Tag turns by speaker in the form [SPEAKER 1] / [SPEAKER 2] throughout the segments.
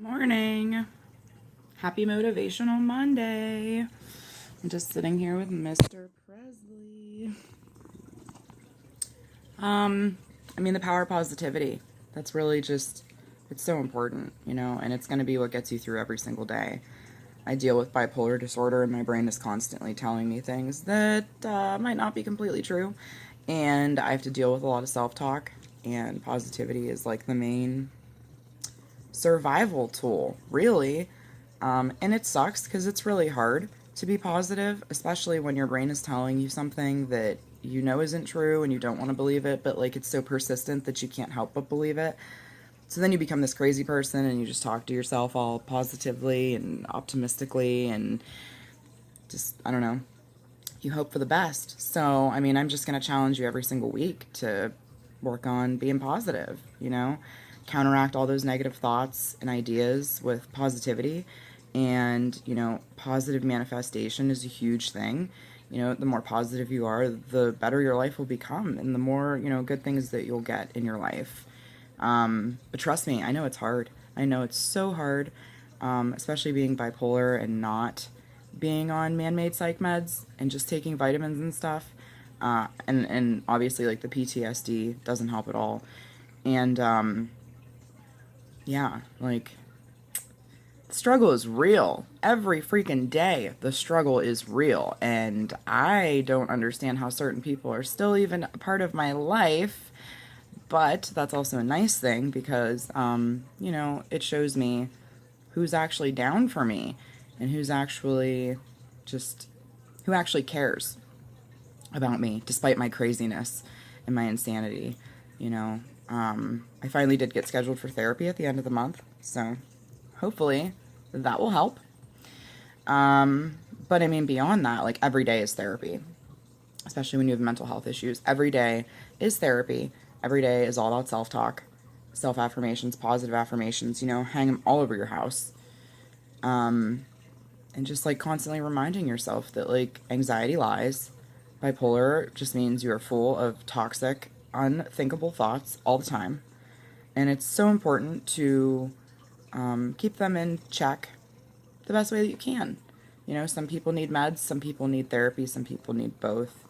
[SPEAKER 1] Morning. Happy Motivational Monday. I'm just sitting here with Mr. Presley. The power of positivity. That's really just, it's so important, and it's going to be what gets you through every single day. I deal with bipolar disorder, and my brain is constantly telling me things that might not be completely true, and I have to deal with a lot of self-talk, and positivity is like the main survival tool, really. And it sucks because it's really hard to be positive, especially when your brain is telling you something that you know isn't true and you don't want to believe it, but like it's so persistent that you can't help but believe it. So then you become this crazy person and you just talk to yourself all positively and optimistically and just, I don't know, you hope for the best. So, I'm just going to challenge you every single week to work on being positive, counteract all those negative thoughts and ideas with positivity. And, positive manifestation is a huge thing. The more positive you are, the better your life will become and the more, good things that you'll get in your life. But trust me, I know it's hard. I know it's so hard, especially being bipolar and not being on man-made psych meds and just taking vitamins and stuff. And obviously, like, the PTSD doesn't help at all. And, yeah, like, the struggle is real. Every freaking day, the struggle is real. And I don't understand how certain people are still even a part of my life. But that's also a nice thing because, it shows me who's actually down for me and who actually cares about me despite my craziness and my insanity. I finally did get scheduled for therapy at the end of the month, so hopefully that will help. But beyond that, like, every day is therapy, especially when you have mental health issues. Every day is therapy. Every day is all about self-talk, self-affirmations, positive affirmations, hang them all over your house. And just, like, constantly reminding yourself that, like, anxiety lies. Bipolar just means you are full of toxic, unthinkable thoughts all the time. And it's so important to keep them in check the best way that you can. Some people need meds, some people need therapy, some people need both.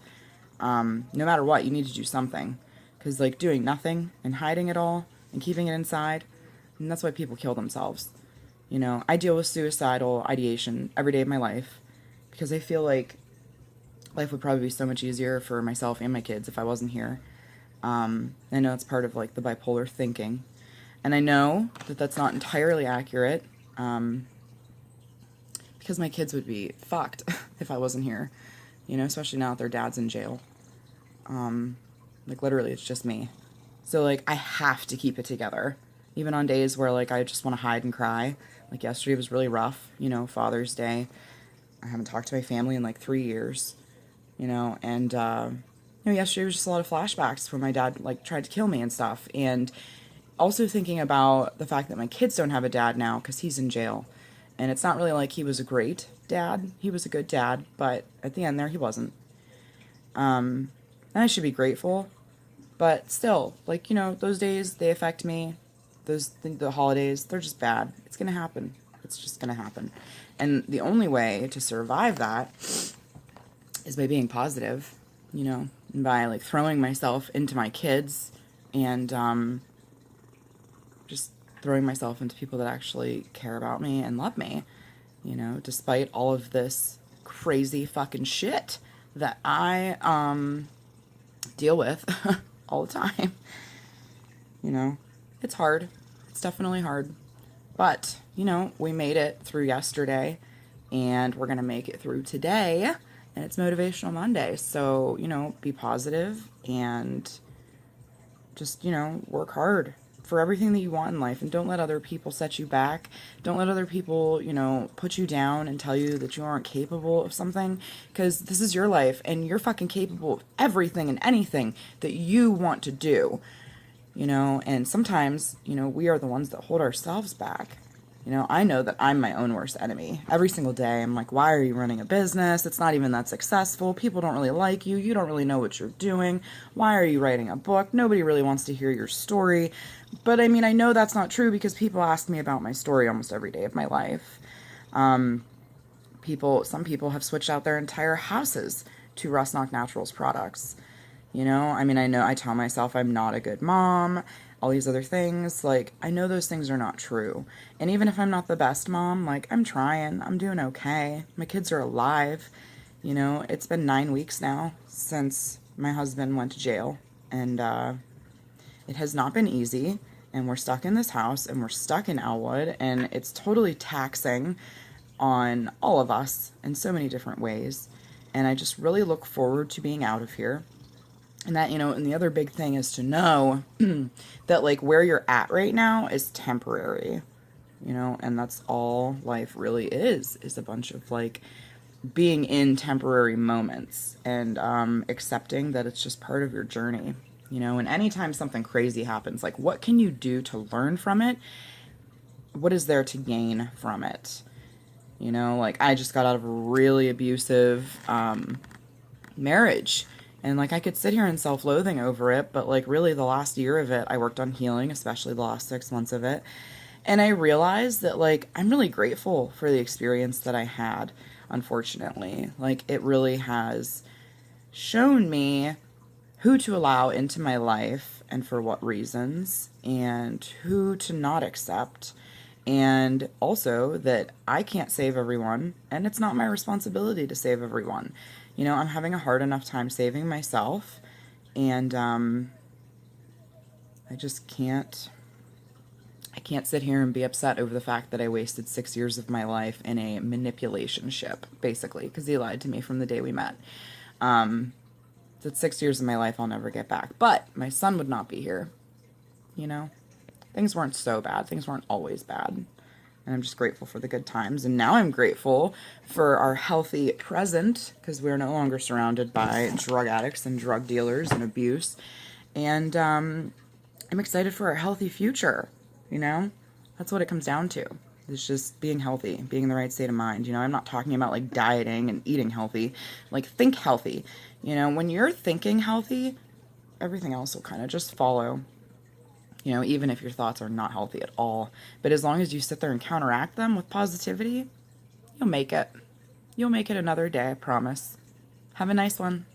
[SPEAKER 1] No matter what, you need to do something. Because, like, doing nothing and hiding it all and keeping it inside, and that's why people kill themselves. I deal with suicidal ideation every day of my life because I feel like life would probably be so much easier for myself and my kids if I wasn't here. I know it's part of, like, the bipolar thinking. And I know that that's not entirely accurate because my kids would be fucked if I wasn't here, especially now that their dad's in jail. Like, literally, it's just me. So, like, I have to keep it together. Even on days where, like, I just want to hide and cry. Like, yesterday was really rough, Father's Day. I haven't talked to my family in, like, 3 years, and, yesterday was just a lot of flashbacks where my dad, like, tried to kill me and stuff. And also thinking about the fact that my kids don't have a dad now because he's in jail. And it's not really like he was a great dad. He was a good dad, but at the end there, he wasn't. And I should be grateful, but still, like, those days, they affect me. The holidays, they're just bad. It's gonna happen. It's just gonna happen. And the only way to survive that is by being positive, and by, like, throwing myself into my kids and just throwing myself into people that actually care about me and love me, despite all of this crazy fucking shit that I deal with all the time. It's hard. It's definitely hard. But, we made it through yesterday and we're going to make it through today, and it's Motivational Monday. So, be positive and just, work hard for everything that you want in life, and don't let other people set you back. Don't let other people, put you down and tell you that you aren't capable of something, because this is your life and you're fucking capable of everything and anything that you want to do, and sometimes, we are the ones that hold ourselves back, You know, I know that I'm my own worst enemy. Every single day, I'm like, why are you running a business? It's not even that successful. People don't really like you. You don't really know what you're doing. Why are you writing a book? Nobody really wants to hear your story. But I mean, I know that's not true because people ask me about my story almost every day of my life. Some people have switched out their entire houses to Russ Knock Naturals products. You know, I mean, I know I tell myself I'm not a good mom, all these other things. Like, I know those things are not true. And even if I'm not the best mom, like, I'm trying. I'm doing okay. My kids are alive. You know, it's been 9 weeks now since my husband went to jail. And it has not been easy. And we're stuck in this house and we're stuck in Elwood. And it's totally taxing on all of us in so many different ways. And I just really look forward to being out of here. And that, you know, and the other big thing is to know that, like, where you're at right now is temporary, you know, and that's all life really is a bunch of, like, being in temporary moments and accepting that it's just part of your journey, you know. And anytime something crazy happens, like, what can you do to learn from it? What is there to gain from it? You know, like, I just got out of a really abusive marriage. And, like, I could sit here in self-loathing over it, but, like, really the last year of it, I worked on healing, especially the last 6 months of it. And I realized that, like, I'm really grateful for the experience that I had, unfortunately. Like, it really has shown me who to allow into my life and for what reasons, and who to not accept. And also that I can't save everyone, and it's not my responsibility to save everyone. You know, I'm having a hard enough time saving myself, and I just can't. I can't sit here and be upset over the fact that I wasted 6 years of my life in a manipulation ship, basically, because he lied to me from the day we met. That's 6 years of my life I'll never get back. But my son would not be here, you know? Things weren't so bad. Things weren't always bad. And I'm just grateful for the good times. And now I'm grateful for our healthy present, because we're no longer surrounded by drug addicts and drug dealers and abuse. And I'm excited for our healthy future, you know? That's what it comes down to. It's just being healthy, being in the right state of mind. You know, I'm not talking about, like, dieting and eating healthy. Like, think healthy. You know, when you're thinking healthy, everything else will kind of just follow. You know, even if your thoughts are not healthy at all. But as long as you sit there and counteract them with positivity, you'll make it. You'll make it another day, I promise. Have a nice one.